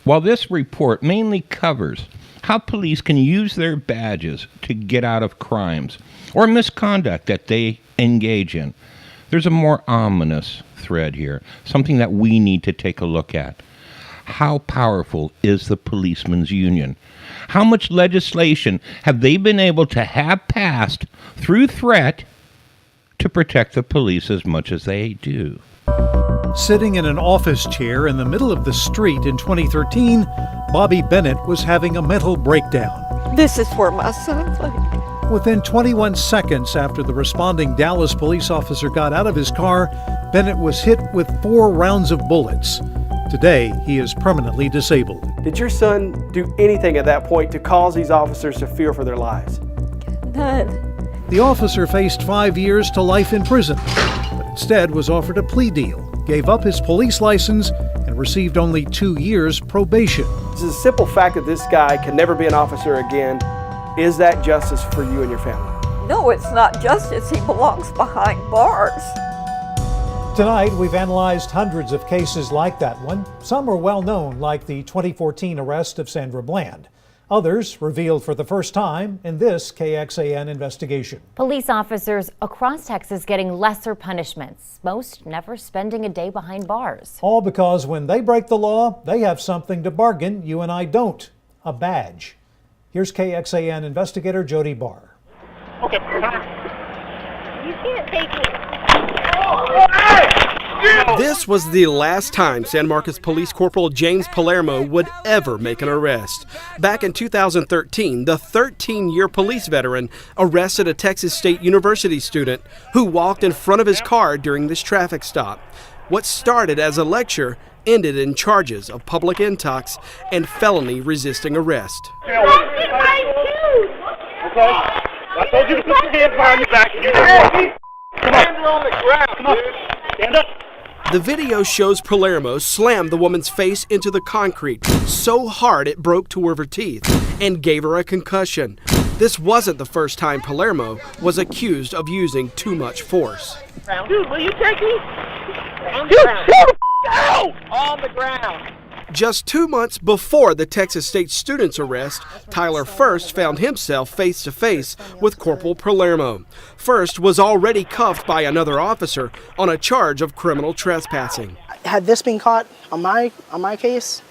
While this report mainly covers how police can use their badges to get out of crimes or misconduct that they engage in, there's a more ominous thread here, something that we need to take a look at. How powerful is the policemen's union? How much legislation have they been able to have passed through threat to protect the police as much as they do? Sitting in an office chair in the middle of the street in 2013, Bobby Bennett was having a mental breakdown. This is for my son. Within 21 seconds after the responding Dallas police officer got out of his car, Bennett was hit with 4 rounds of bullets. Today, he is permanently disabled. Did your son do anything at that point to cause these officers to fear for their lives? None. The officer faced 5 years to life in prison, but instead was offered a plea deal, gave up his police license, and received only 2 years probation. This is a simple fact that this guy can never be an officer again. Is that justice for you and your family? No, it's not justice. He belongs behind bars. Tonight, we've analyzed hundreds of cases like that one. Some are well known, like the 2014 arrest of Sandra Bland. Others revealed for the first time in this KXAN investigation. Police officers across Texas getting lesser punishments, most never spending a day behind bars. All because when they break the law, they have something to bargain you and I don't, a badge. Here's KXAN investigator Jody Barr. Okay. You can't take me. This was the last time San Marcos Police Corporal James Palermo would ever make an arrest. Back in 2013, the 13-year police veteran arrested a Texas State University student who walked in front of his car during this traffic stop. What started as a lecture ended in charges of public intox and felony resisting arrest. Okay. I told you to put your hands behind your back. Come on. Hands are on the ground, come on. Dude. Stand up. The video shows Palermo slam the woman's face into the concrete so hard it broke 2 of her teeth and gave her a concussion. This wasn't the first time Palermo was accused of using too much force. Dude, will you take me? On the ground. On the ground. Just 2 months before the Texas State student's arrest, Tyler First found himself face-to-face with Corporal Palermo. First was already cuffed by another officer on a charge of criminal trespassing. Had this been caught on my case,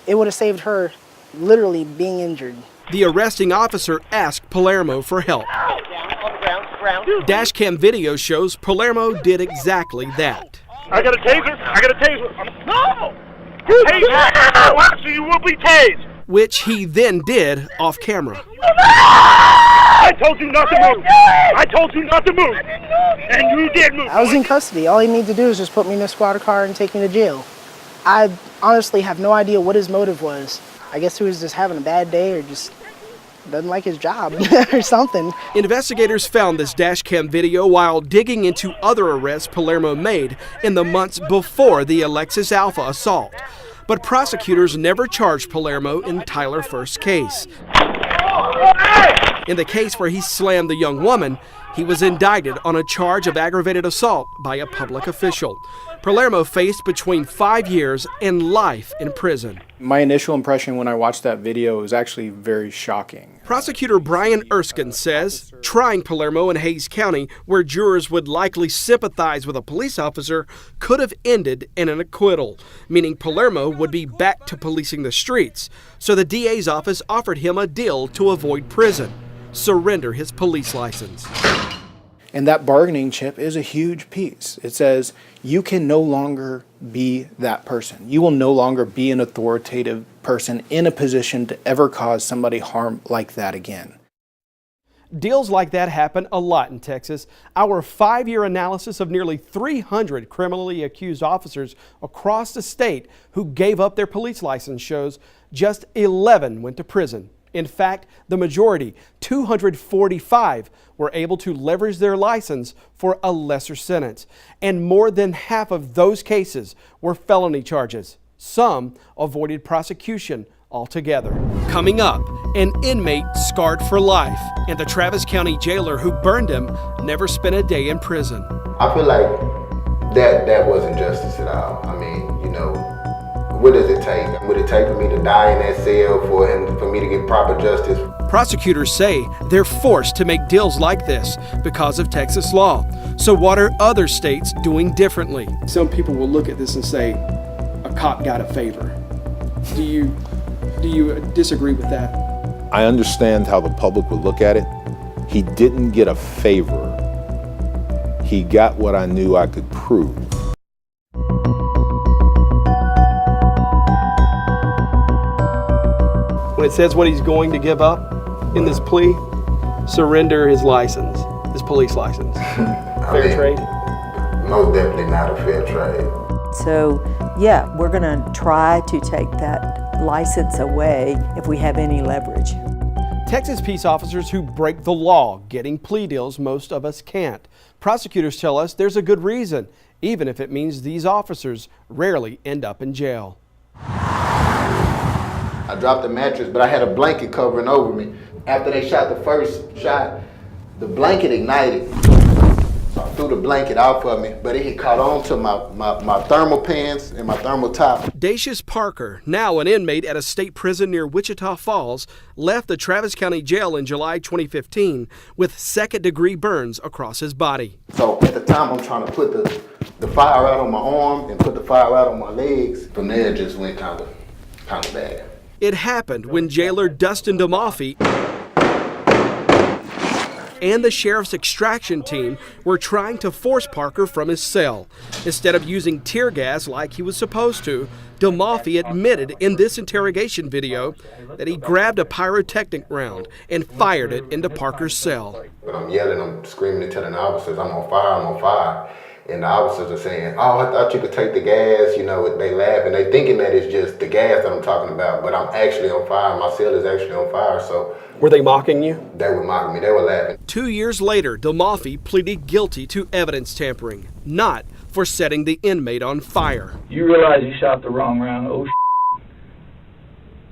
it would have saved her literally being injured. The arresting officer asked Palermo for help. On the ground. Dashcam video shows Palermo did exactly that. I got a taser. No! Taser! So you will be tased. Which he then did off camera. I told you not to move. I told you not to move. And you did move. I was in custody. All he needed to do is just put me in a squad car and take me to jail. I honestly have no idea what his motive was. I guess he was just having a bad day or just doesn't like his job or something. Investigators found this dashcam video while digging into other arrests Palermo made in the months before the Alexis Alpha assault. But prosecutors never charged Palermo in Tyler First's case. In the case where he slammed the young woman, he was indicted on a charge of aggravated assault by a public official. Palermo faced between 5 years and life in prison. My initial impression when I watched that video was actually very shocking. Prosecutor Brian Erskine says trying Palermo in Hays County, where jurors would likely sympathize with a police officer, could have ended in an acquittal, meaning Palermo would be back to policing the streets. So the DA's office offered him a deal to avoid prison: surrender his police license. And that bargaining chip is a huge piece. It says you can no longer be that person. You will no longer be an authoritative person in a position to ever cause somebody harm like that again. Deals like that happen a lot in Texas. Our 5-year analysis of nearly 300 criminally accused officers across the state who gave up their police license shows just 11 went to prison. In fact, the majority, 245, were able to leverage their license for a lesser sentence. And more than half of those cases were felony charges. Some avoided prosecution altogether. Coming up, an inmate scarred for life, and the Travis County jailer who burned him never spent a day in prison. I feel like that wasn't justice at all. I mean, What does it take? Would it take for me to die in that cell for me to get proper justice? Prosecutors say they're forced to make deals like this because of Texas law. So what are other states doing differently? Some people will look at this and say, a cop got a favor. Do you disagree with that? I understand how the public would look at it. He didn't get a favor. He got what I knew I could prove. When it says what he's going to give up in this plea, surrender his license, his police license. Fair trade? Most definitely not a fair trade. So, yeah, we're going to try to take that license away if we have any leverage. Texas peace officers who break the law getting plea deals most of us can't. Prosecutors tell us there's a good reason, even if it means these officers rarely end up in jail. I dropped the mattress, but I had a blanket covering over me. After they shot the first shot, the blanket ignited. So I threw the blanket off of me, but it had caught on to my thermal pants and my thermal top. Dacius Parker, now an inmate at a state prison near Wichita Falls, left the Travis County Jail in July 2015 with second-degree burns across his body. So at the time, I'm trying to put the fire out on my arm and put the fire out on my legs. From there, it just went kind of bad. It happened when jailer Dustin DeMolfi and the sheriff's extraction team were trying to force Parker from his cell. Instead of using tear gas like he was supposed to, DeMolfi admitted in this interrogation video that he grabbed a pyrotechnic round and fired it into Parker's cell. But I'm yelling, I'm screaming and telling the officers, I'm on fire, I'm on fire. And the officers are saying, oh, I thought you could take the gas. You know, they laugh and they thinking that it's just the gas that I'm talking about, but I'm actually on fire. My cell is actually on fire, so. Were they mocking you? They were mocking me, they were laughing. 2 years later, DeMolfi pleaded guilty to evidence tampering, not for setting the inmate on fire. You realize you shot the wrong round. Oh,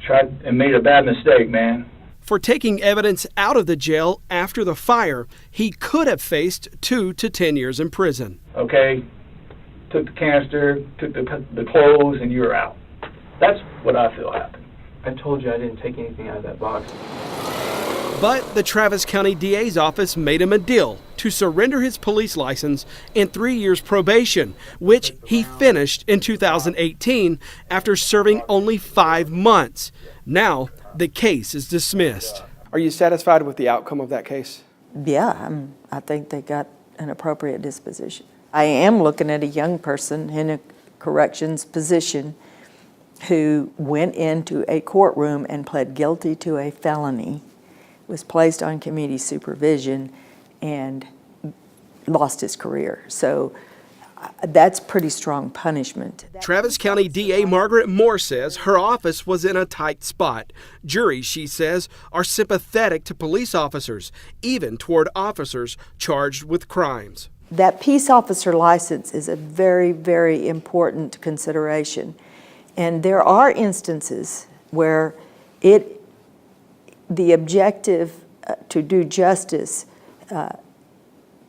tried and made a bad mistake, man. For taking evidence out of the jail after the fire, he could have faced 2 to 10 years in prison. Okay, took the canister, took the clothes, and you're out. That's what I feel happened. I told you I didn't take anything out of that box. But the Travis County DA's office made him a deal to surrender his police license and 3 years probation, which he finished in 2018 after serving only 5 months. Now, the case is dismissed. Are you satisfied with the outcome of that case? Yeah, I think they got an appropriate disposition. I am looking at a young person in a corrections position who went into a courtroom and pled guilty to a felony, was placed on community supervision, and lost his career. So that's pretty strong punishment. Travis County DA Margaret Moore says her office was in a tight spot. Juries, she says, are sympathetic to police officers, even toward officers charged with crimes. That peace officer license is a very, very important consideration. And there are instances where the objective to do justice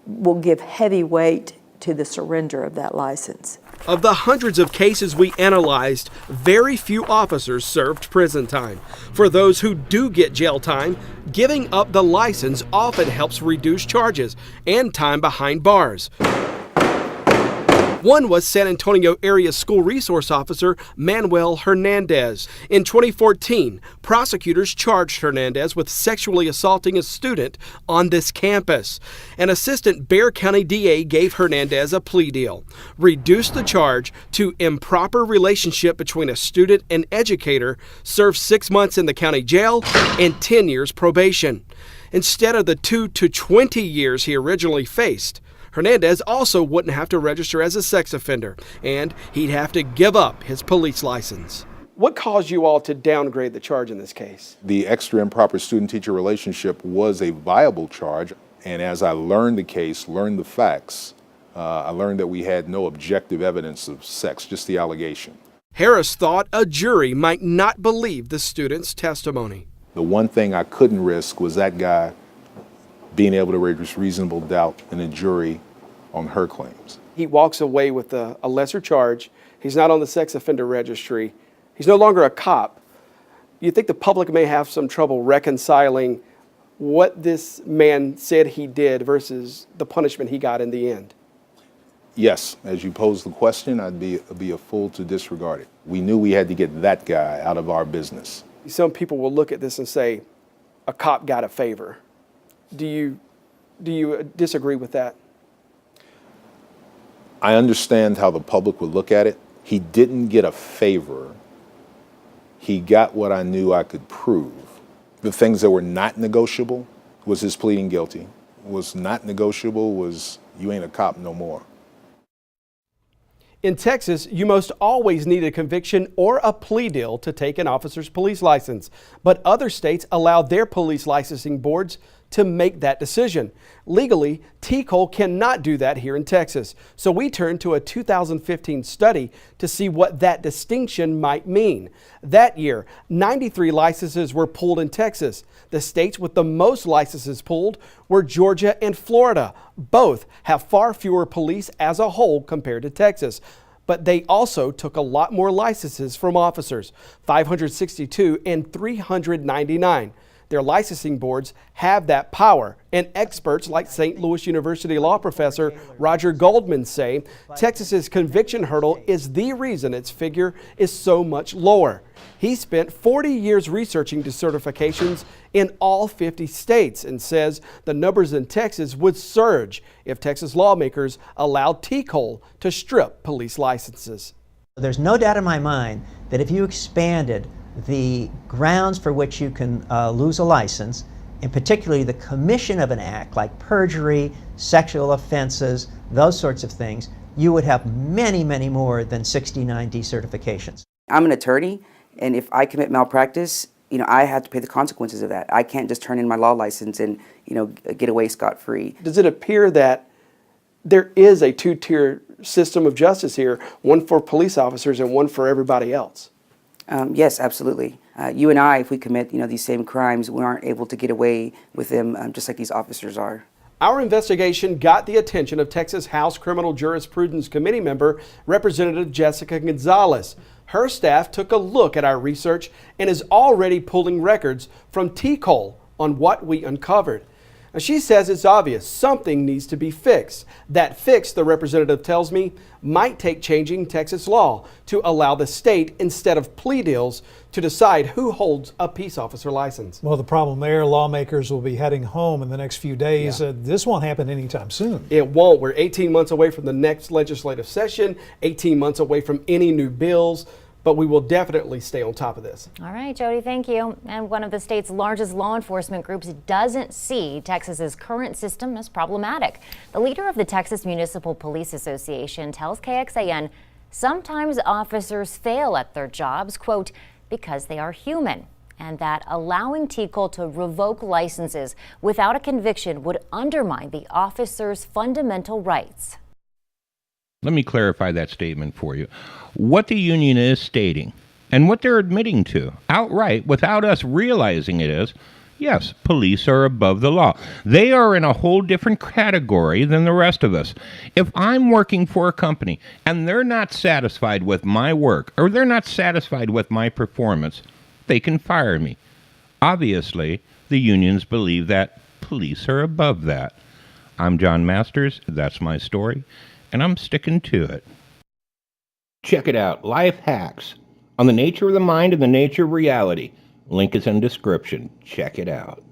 will give heavy weight to the surrender of that license. Of the hundreds of cases we analyzed, very few officers served prison time. For those who do get jail time, giving up the license often helps reduce charges and time behind bars. One was San Antonio area school resource officer Manuel Hernandez. In 2014, prosecutors charged Hernandez with sexually assaulting a student on this campus. An assistant Bexar County DA gave Hernandez a plea deal, reduced the charge to improper relationship between a student and educator, served 6 months in the county jail, and 10 years probation. Instead of the 2 to 20 years he originally faced, Hernandez also wouldn't have to register as a sex offender, and he'd have to give up his police license. What caused you all to downgrade the charge in this case? The extra improper student-teacher relationship was a viable charge, and as I learned the case, learned the facts, I learned that we had no objective evidence of sex, just the allegation. Harris thought a jury might not believe the student's testimony. The one thing I couldn't risk was that guy being able to raise reasonable doubt in a jury on her claims. He walks away with a lesser charge. He's not on the sex offender registry, He's no longer a cop. You think the public may have some trouble reconciling what this man said he did versus the punishment he got in the end? Yes, as you pose the question, I'd be a fool to disregard it. We knew we had to get that guy out of our business. Some people will look at this and say, a cop got a favor. Do you disagree with that? I understand how the public would look at it. He didn't get a favor. He got what I knew I could prove. The things that were not negotiable was his pleading guilty. Was not negotiable was you ain't a cop no more. In Texas, you most always need a conviction or a plea deal to take an officer's police license, but other states allow their police licensing boards to make that decision. Legally, TCOLE cannot do that here in Texas, so we turned to a 2015 study to see what that distinction might mean. That year, 93 licenses were pulled in Texas. The states with the most licenses pulled were Georgia and Florida. Both have far fewer police as a whole compared to Texas. But they also took a lot more licenses from officers, 562 and 399. Their licensing boards have that power, and experts like St. Louis University law professor Roger Goldman say Texas's conviction hurdle is the reason its figure is so much lower. He spent 40 years researching decertifications in all 50 states and says the numbers in Texas would surge if Texas lawmakers allowed TCOLE to strip police licenses. There's no doubt in my mind that if you expanded the grounds for which you can lose a license, and particularly the commission of an act like perjury, sexual offenses, those sorts of things, you would have many, many more than 69 decertifications. I'm an attorney, and if I commit malpractice, I have to pay the consequences of that. I can't just turn in my law license and, get away scot-free. Does it appear that there is a two-tier system of justice here, one for police officers and one for everybody else? Yes, absolutely. You and I, if we commit, these same crimes, we aren't able to get away with them just like these officers are. Our investigation got the attention of Texas House Criminal Jurisprudence Committee member, Representative Jessica Gonzalez. Her staff took a look at our research and is already pulling records from TCOLE on what we uncovered. Now, she says it's obvious something needs to be fixed. That fix, the representative tells me, might take changing Texas law to allow the state, instead of plea deals, to decide who holds a peace officer license. Well, the problem there, lawmakers will be heading home in the next few days. This won't happen anytime soon. It won't. We're 18 months away from the next legislative session, 18 months away from any new bills. But we will definitely stay on top of this. All right, Jody, thank you. And one of the state's largest law enforcement groups doesn't see Texas's current system as problematic. The leader of the Texas Municipal Police Association tells KXAN sometimes officers fail at their jobs, quote, because they are human, and that allowing TCOLE to revoke licenses without a conviction would undermine the officer's fundamental rights. Let me clarify that statement for you. What the union is stating, and what they're admitting to, outright, without us realizing it is, yes, police are above the law. They are in a whole different category than the rest of us. If I'm working for a company and they're not satisfied with my work, or they're not satisfied with my performance, they can fire me. Obviously, the unions believe that police are above that. I'm John Masters. That's my story. And I'm sticking to it. Check it out, Life Hacks, on the nature of the mind and the nature of reality. Link is in description. Check it out.